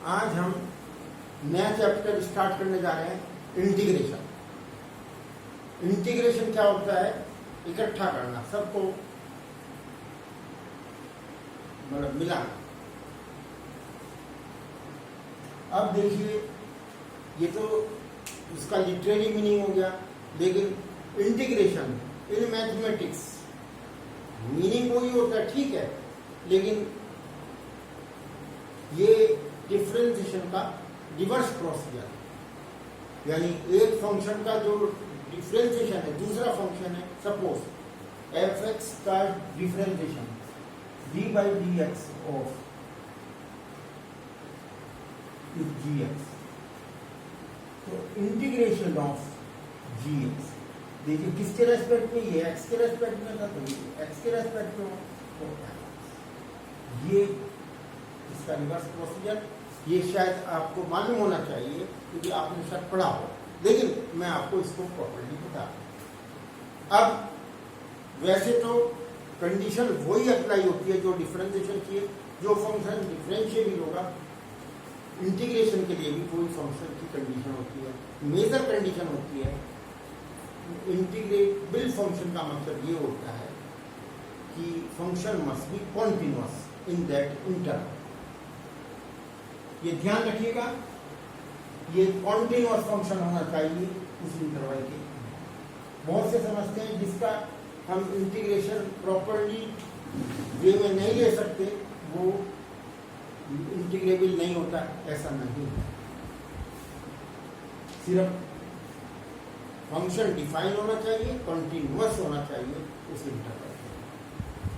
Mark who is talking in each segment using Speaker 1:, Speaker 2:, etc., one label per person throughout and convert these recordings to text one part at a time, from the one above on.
Speaker 1: आज हम नया चैप्टर स्टार्ट करने जा रहे हैं, इंटीग्रेशन। इंटीग्रेशन क्या होता है? इकट्ठा करना, सबको मतलब मिलाना। अब देखिए, ये तो इसका लिटरेरी मीनिंग हो गया, लेकिन इंटीग्रेशन इन मैथमेटिक्स मीनिंग वही होता है, ठीक है, लेकिन ये डिफरेंशिएशन का रिवर्स प्रोसीजर, यानी एक फंक्शन का जो डिफरेंशिएशन है दूसरा फंक्शन है। सपोज एफ एक्स का differentiation D by D x of G X, तो इंटीग्रेशन ऑफ जी एक्स, देखिए किसके रेस्पेक्ट में? ये एक्स के रेस्पेक्ट में था, तो ये एक्स के रेस्पेक्ट में होता है। ये इसका रिवर्स प्रोसीजर, ये शायद आपको मालूम होना चाहिए क्योंकि आपने शायद पढ़ा हो, लेकिन मैं आपको इसको प्रॉपर्ली बता दूं। अब वैसे तो कंडीशन वही अप्लाई होती है जो डिफरेंशिएशन की है। जो फंक्शन डिफरेंशिएबल होगा, इंटीग्रेशन के लिए भी कोई फंक्शन की कंडीशन होती है, मेजर कंडीशन होती है। इंटीग्रेबल फंक्शन का मतलब ये होता है कि function must be continuous in that interval. ये ध्यान रखिएगा, ये कॉन्टिन्यूअस फंक्शन होना चाहिए उस इंटरवल के। बहुत से समझते हैं जिसका हम इंटीग्रेशन प्रॉपर्ली वे में नहीं ले सकते वो इंटीग्रेबल नहीं होता, ऐसा नहीं है। सिर्फ फंक्शन डिफाइन होना चाहिए, कॉन्टिन्यूअस होना चाहिए उस इंटरवल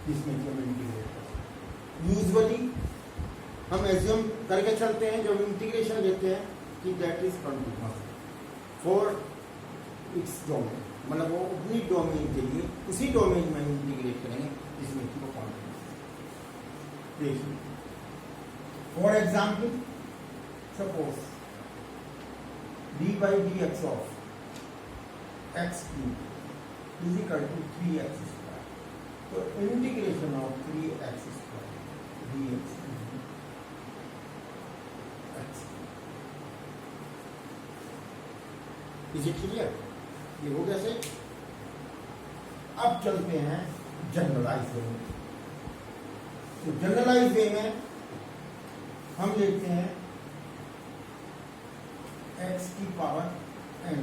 Speaker 1: जिसमें हम इंटीग्रेट करते हैं। यूजुअली हम एज्यूम करके चलते हैं जब इंटीग्रेशन लेते हैं कि that is continuous for its domain, मतलब वो अपनी डोमेन के लिए उसी डोमेन में इंटीग्रेट करेंगे जिसमें कि वो कॉन्टिन्यूअस। देखिए for example, suppose d by D x of x cube is equal to 3x square, तो integration of 3x square d x is it clear? ये हो कैसे? अब चलते हैं जनरलाइज वे में। तो जनरलाइज वे में हम लेते हैं x की पावर n।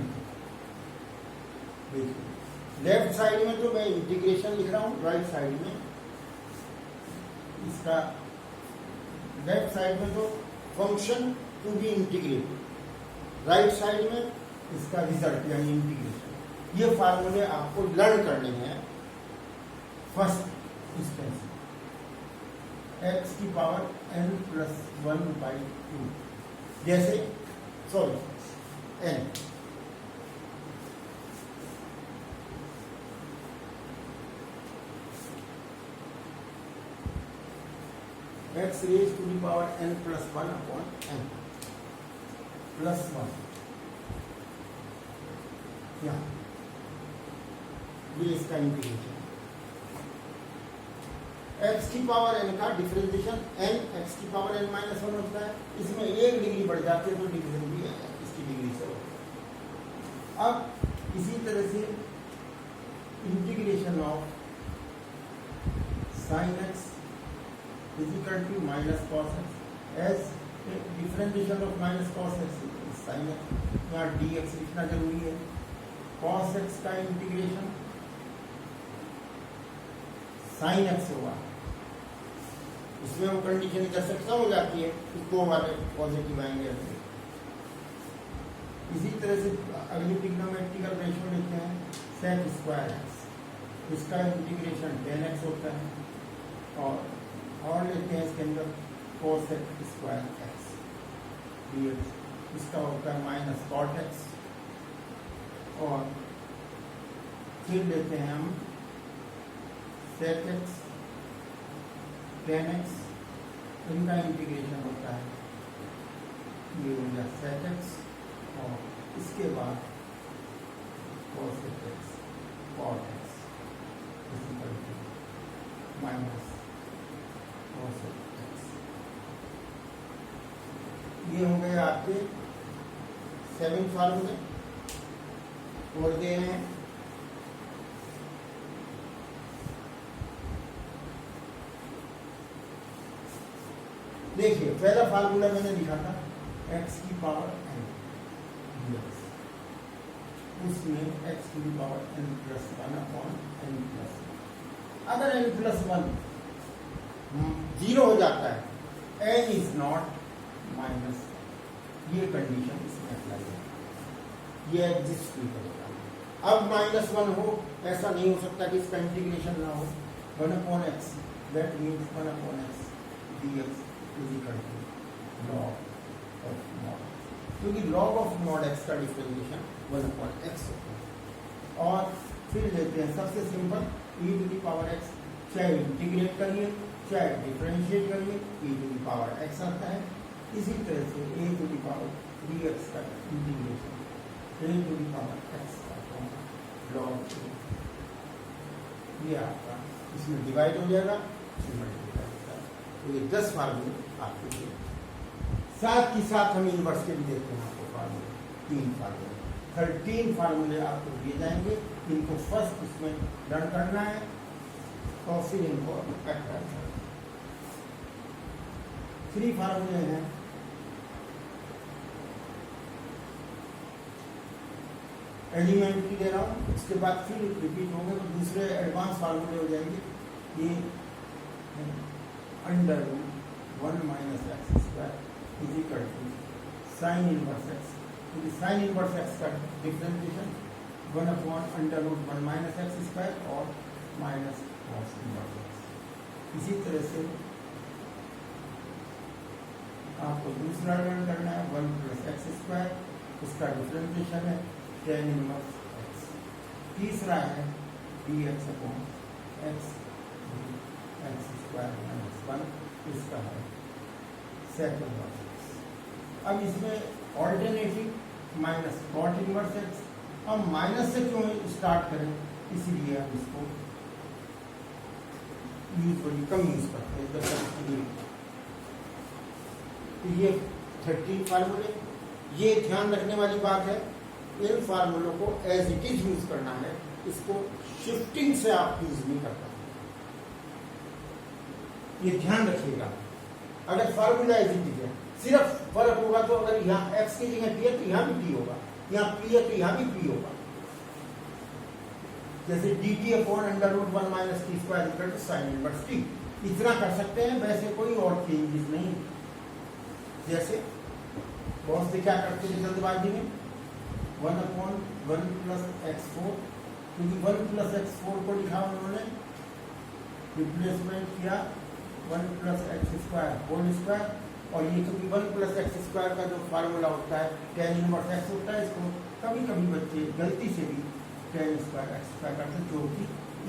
Speaker 1: देखिए लेफ्ट साइड में तो मैं इंटीग्रेशन लिख रहा हूं, राइट साइड में इसका लेफ्ट साइड में तो function to be integrated, right side में इसका रिजल्ट यानी इंटीग्रेशन। ये फार्मूले आपको लर्न करने हैं फर्स्ट इंस्टेंस में। एक्स की पावर n प्लस 1/2, जैसे sorry n x raise to the power n plus 1/n plus 1, ये इसका इंटीग्रेशन। x की पावर n का डिफरेंशिएशन n x की पावर n माइनस 1 होता है। इसमें 1 डिग्री बढ़ जाती है तो डिवीजन भी इसकी डिग्री से होता है। अब इसी तरह से integration of sine x is equal to minus cos x, as differentiation of minus cos x sine x, यहाँ dx लिखना जरूरी है। cos x का इंटीग्रेशन sin x होगा, इसमें वो कंडीशन इधर से खत्म हो जाती है, इसको वाले पॉजिटिव आएंगे। इसी तरह से अगली ट्रिग्नोमेट्रिकल रेशियो लेते हैं sec स्क्वायर x, इसका इंटीग्रेशन tan x होता है। और लेते हैं इसके अंदर cos स्क्वायर x dx, इसका होता है माइनस cot x। और फिर लेते हैं हम sec x tan x, इनका इंटीग्रेशन होता है, ये हो गया sec x, और इसके बाद cos x cot x minus cos x। ये हो गए आपके 7 फार्मूले और दे रहे हैं। देखिए पहला फार्मूला मैंने लिखा था x की पावर n dx, उसमें x की power n plus 1/n plus, अगर n प्लस 1 जीरो हो जाता है n इज नॉट माइनस, ये कंडीशन इसमें अप्लाई है, ये एग्जिस्ट नहीं करेगा। अब -1 हो ऐसा नहीं हो सकता कि इसका इंटीग्रेशन ना हो। 1/x that means 1/x dx is equal to log of mod, क्योंकि लॉग ऑफ मॉड x का डिफरेंशिएशन 1/x होता है। और फिर लेते हैं सबसे सिंपल e⁻x, चाहे इंटीग्रेट करिए चाहे डिफरेंशिएट करिए e⁻x आता है। इसी तरह से a⁻3x का इंटीग्रेशन a⁻x का लॉग, ये आपका इसमें डिवाइड हो जाएगा, मल्टीप्लाई होता है। तो ये 10 फार्मूले आपके लिए, साथ ही साथ हम इनवर्स के भी देते हैं आपको फार्मूले, 3 फार्मूले, 13 फार्मूले आपको दिए जाएंगे। इनको फर्स्ट इसमें लर्न करना है और फिर इनको अप्लाई करना है। 3 फार्मूले हैं, एलिमेंट की दे रहा हूँ, इसके बाद फिर रिपीट होंगे तो दूसरे एडवांस फार्मूले हो जाएंगे। ये under 1 minus X square is equal to sine inverse X, क्योंकि साइन इनवर्स एक्स का डिफरेंशिएशन 1/√1 माइनस एक्स स्क्वायर और माइनस कॉस इनवर्स एक्स। इसी तरह से आपको दूसरा लर्न करना है 1 + x स्क्वायर, उसका डिफरेंशिएशन है tan इनवर्स x। तीसरा है dx/x x स्क्वायर माइनस 1, इसका है सेक इनवर्स x। अब इसमें alternative minus cot inverse x, हम माइनस से क्यों स्टार्ट करें, इसीलिए हम इसको यूजफुली कम यूज करते हैं जब तो ये 13 फार्मूले। ये ध्यान रखने वाली बात है, इन फार्मूलों को एज इट इज यूज करना है, इसको शिफ्टिंग से आप यूज नहीं करता, ये ध्यान रखिएगा। अगर फार्मूला एज इट इज है, सिर्फ फर्क होगा तो अगर यहाँ x की जगह p है तो यहाँ भी p होगा, यहाँ p है तो यहाँ भी p होगा। जैसे dt/√1 minus t square equal to sine inverse t, इतना कर सकते हैं, वैसे कोई और चेंजेस नहीं। जैसे बहुत से क्या करते थे जल्दबाजी में 1/1 + x4, क्योंकि 1 + x4 को लिखा उन्होंने, रिप्लेसमेंट किया 1 + x स्क्वायर होल स्क्वायर, और ये क्योंकि 1 + x स्क्वायर का जो फार्मूला होता है tan इनवर्स x होता है, इसको कभी कभी बच्चे गलती से भी tan स्क्वायर x स्क्वायर करते हैं, जो कि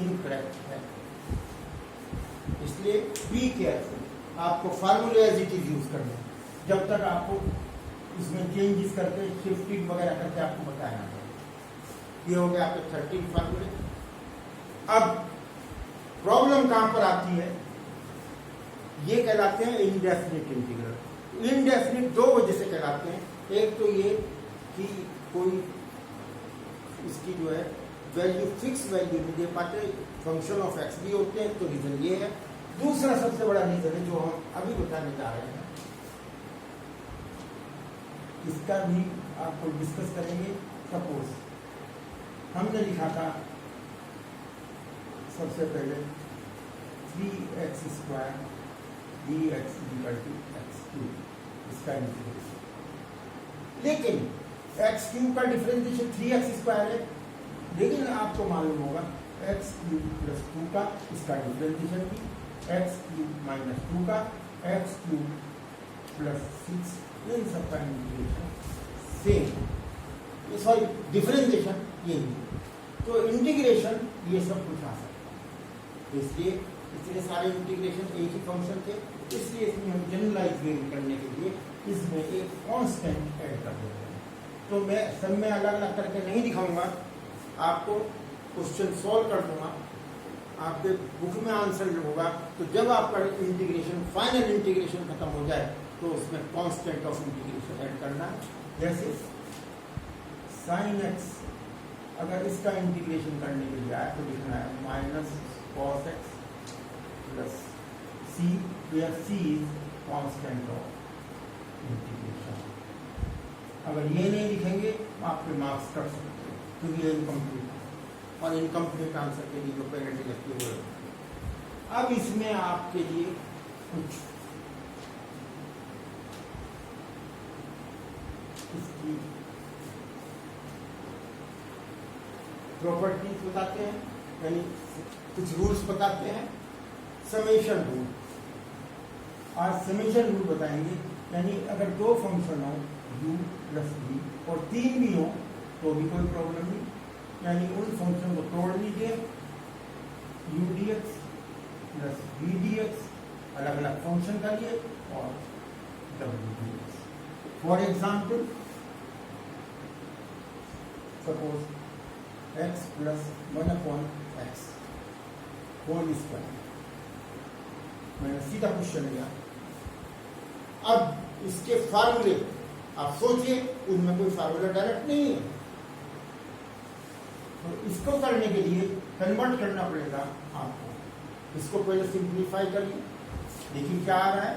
Speaker 1: इनकरेक्ट है। इसलिए बी केयरफुल, आपको फार्मूले एज इट इज यूज करना है, जब तक आपको इसमें चेंजेस करके शिफ्टिंग वगैरह करके आपको बताया है। ये हो गया आपके 13 फार्मूले। अब प्रॉब्लम कहां पर आती है, ये कहलाते हैं इनडेफिनिट इंटीग्रल। इनडेफिनिट दो वजह से कहलाते हैं, एक तो ये कि कोई इसकी जो है वैल्यू फिक्स वैल्यू नहीं दे पाते, फंक्शन ऑफ एक्स भी होते हैं, तो रीजन ये है। दूसरा सबसे बड़ा रीजन है जो हम अभी बताने जा रहे हैं, इसका भी आपको डिस्कस करेंगे। सपोज हमने लिखा था सबसे पहले 3x² dx = x3, इसका इंटीग्रेशन, लेकिन x³ का डिफरेंशिएशन 3x² है, लेकिन आपको मालूम होगा x³ + 2 का इसका डिफरेंशिएशन भी, x³ - 2 का, x³ + 6, इन सबका इंटीग्रेशन सेम, सॉरी डिफरेंशिएशन ये नहीं, तो इंटीग्रेशन ये सब कुछ आ सकता है। इसलिए इतने सारे इंटीग्रेशन एक ही फंक्शन थे, इसलिए इसमें हम जनरलाइज वे करने के लिए इसमें एक कांस्टेंट ऐड कर देते हैं। तो मैं सब में अलग अलग करके नहीं दिखाऊंगा, आपको क्वेश्चन सॉल्व कर दूंगा, आपके बुक में आंसर जो होगा, तो जब आपका इंटीग्रेशन फाइनल इंटीग्रेशन खत्म हो जाए तो उसमें कांस्टेंट ऑफ इंटीग्रेशन ऐड करना है। जैसे साइन एक्स, अगर इसका इंटीग्रेशन करने के लिए आए तो लिखना है minus cos X plus C, where C is constant of integration. अगर ये नहीं लिखेंगे तो आपके मार्क्स कट सकते हैं, क्योंकि ये इनकम्प्लीट है, और इनकम्प्लीट आंसर के लिए जो पेनल्टी लगती है वो। अब इसमें आपके लिए कुछ इसकी प्रॉपर्टीज बताते हैं, यानी कुछ रूल्स बताते हैं। समेशन रूल, आज समेशन रूल बताएंगे, यानी अगर दो फंक्शन हो u प्लस v और तीन भी हो तो भी कोई प्रॉब्लम नहीं, यानी उन फंक्शन को तोड़ लीजिए, u dx plus v dx अलग अलग फंक्शन का लिए और w dx। For example suppose x plus 1/x whole square, मैंने सीधा क्वेश्चन लिया। अब इसके फार्मूले आप सोचिए, उनमें कोई फार्मूला डायरेक्ट नहीं है, तो इसको करने के लिए कन्वर्ट करना पड़ेगा आपको। इसको पहले सिंप्लीफाई करिए, देखिए क्या आ रहा है,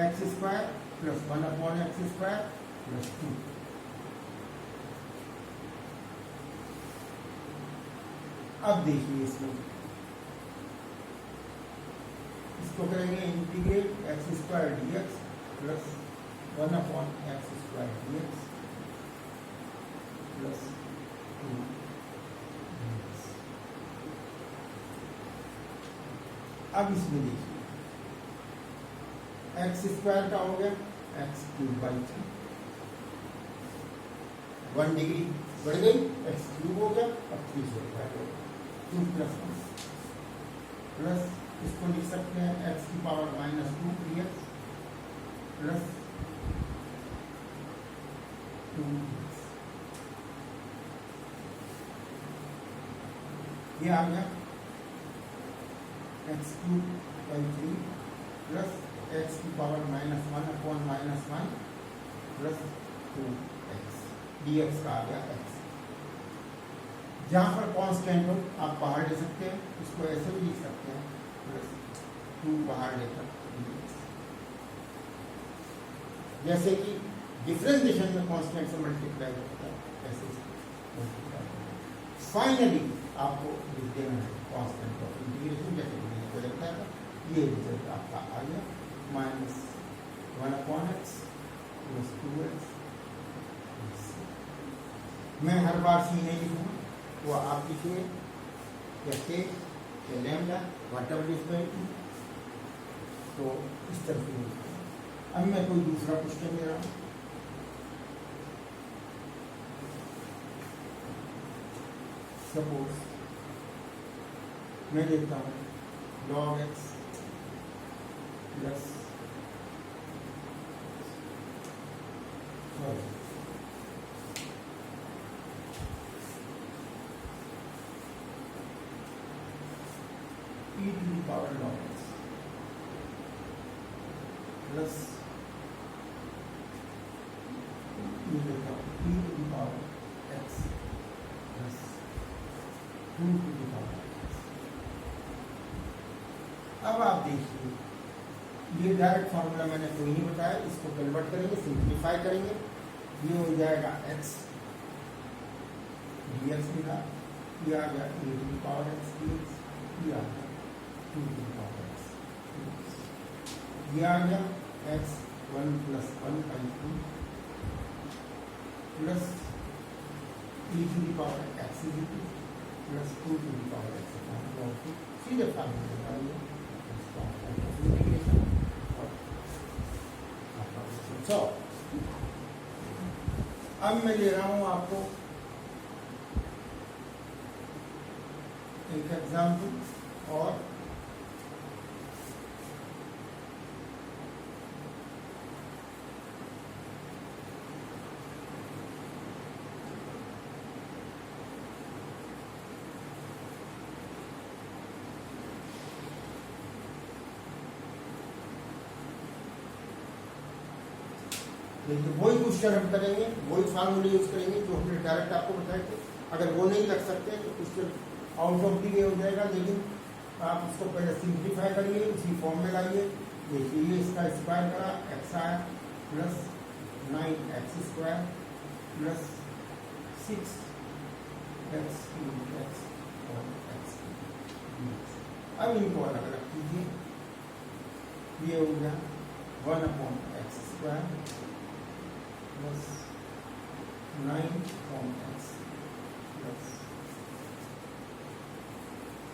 Speaker 1: x square plus 1/x square plus 2। अब देखिए इसको करेंगे integrate x square dx plus 1/x square dx plus 2 dx। अब इसमें देखिए एक्स स्क्वायर का हो गया x³ 1 डिग्री बढ़ गई, x³ हो गया, अब 3 से डिवाइड हो गया, 2 प्लस 1 प्लस इसको लिख सकते हैं x⁻² dx प्लस 2 dx। ये आ गया x³ plus x⁻⁻1/-1 plus 2x dx का आ गया x। जहां पर कांस्टेंट हो आप बाहर ले सकते हैं, इसको ऐसे भी लिख सकते हैं प्लस 2 बाहर लेकर dx। जैसे कि डिफरेंशिएशन में कांस्टेंट से मल्टीप्लाई होता है, ऐसे मल्टीप्लाई होता है। फाइनली आपको लिख देना है कांस्टेंट ऑफ इंटीग्रेशन, जैसे मैंने बताया था। ये रिजल्ट आपका आ गया माइनस 1/x प्लस 2x। मैं हर बार सी नहीं लिखूंगा, वो आप लिखिए या k या lambda whatever is going to, तो इस तरह से लिखूंगा। अब मैं कोई दूसरा क्वेश्चन ले रहा हूँ, सपोज मैं लेता हूँ log x plus e to the power log x plus e to the power x plus 2 to the power x। अब आप देखिए, ये डायरेक्ट फार्मूला मैंने कोई नहीं बताया, इसको कन्वर्ट करेंगे, सिंप्लीफाई करेंगे, ये हो जाएगा x dx मिला, ये आ गया e to the power x dx, ये आ गया 2 to the power x, ये आ गया x 1 plus 1/2 plus e to the power x plus 2 to the power x। सीधे फार्मूला लगाइए, अब मैं ले रहा हूं आपको एक एग्जाम्पल और लेकिन वही क्वेश्चन हम करेंगे, वही फार्मूले यूज करेंगे जो हमने डायरेक्ट आपको बताए थे। अगर वो नहीं लग सकते तो question out of the way हो जाएगा, लेकिन आप उसको पहले सिंप्लीफाई करिए, उसी फॉर्म में लाइए। देखिए ये इसका स्क्वायर करा, एक्स आया प्लस 9x² प्लस 6x और x। अब इनको अलग अलग कीजिए, ये हो गया 1/x² plus 9x plus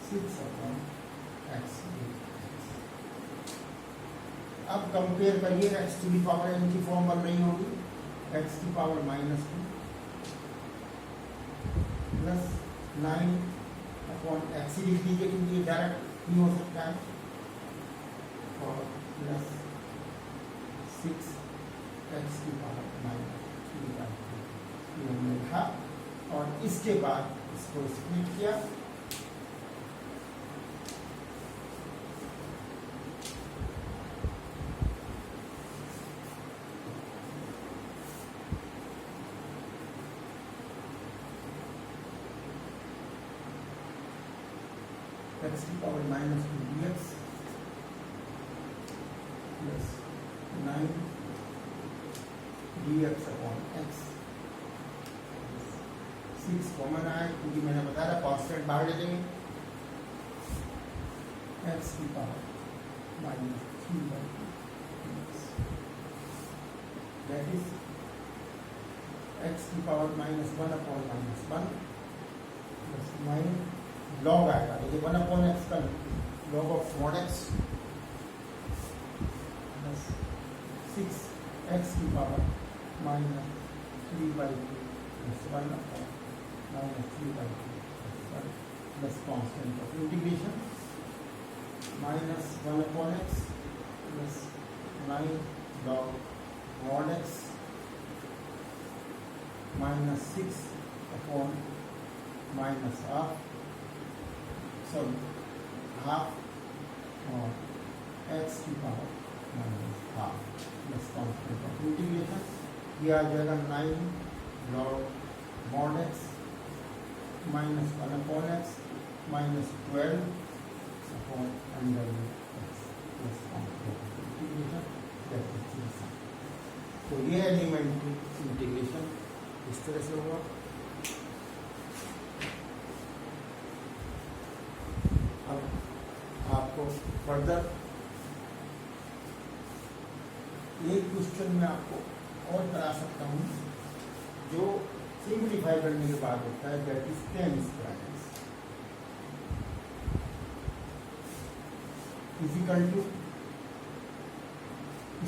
Speaker 1: 6/x। अब कंपेयर करिए, x to the power n की फॉर्म बन रही होगी, x की पावर -2 प्लस 9/x ही लिख दीजिए क्योंकि ये डायरेक्ट नहीं हो सकता है, और प्लस 6x की पावर -3/2 ये हमने लिखा। और इसके बाद इसको स्प्लिट किया, x की power -2 dx plus 9 dx/x। 6 common आए क्योंकि मैंने बताया था कॉन्स्टेंट बाहर ले लेंगे, x की पावर -3/2 दैट इज x की पावर -1/-1 प्लस 9 लॉग आएगा, देखिए 1/x का log of mod x plus 6x की power -3/2 plus 1/-3/2 plus constant of integration -1/x plus 9 log mod x -6 -half और x की power -half plus constant of integration, ये आ जाएगा 9 log mod x -1/x -12 √x plus constant of integration, that is 3। तो ये elementary integration इस तरह से होगा। अब आपको फर्दर एक क्वेश्चन में आपको और करा सकता हूँ जो सिंप्लीफाई करने के बाद होता है, that is tan square equal to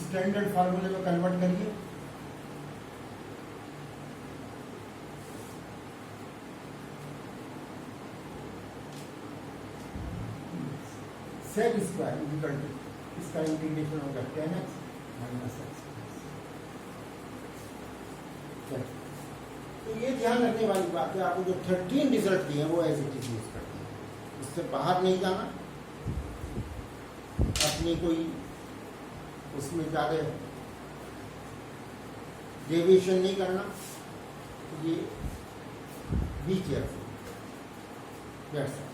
Speaker 1: standard फार्मूले में कन्वर्ट करिए, सेक स्क्वायर इक्वल टू इसका इंटीग्रेशन होगा tan x -x। तो ये ध्यान रखने वाली बात है, आपको जो 13 रिजल्ट दिए हैं वो एज इट इज यूज करते हैं, इससे बाहर नहीं जाना, अपनी कोई उसमें ज़्यादा डेविएशन नहीं करना, ये बी केयरफुल। That's all.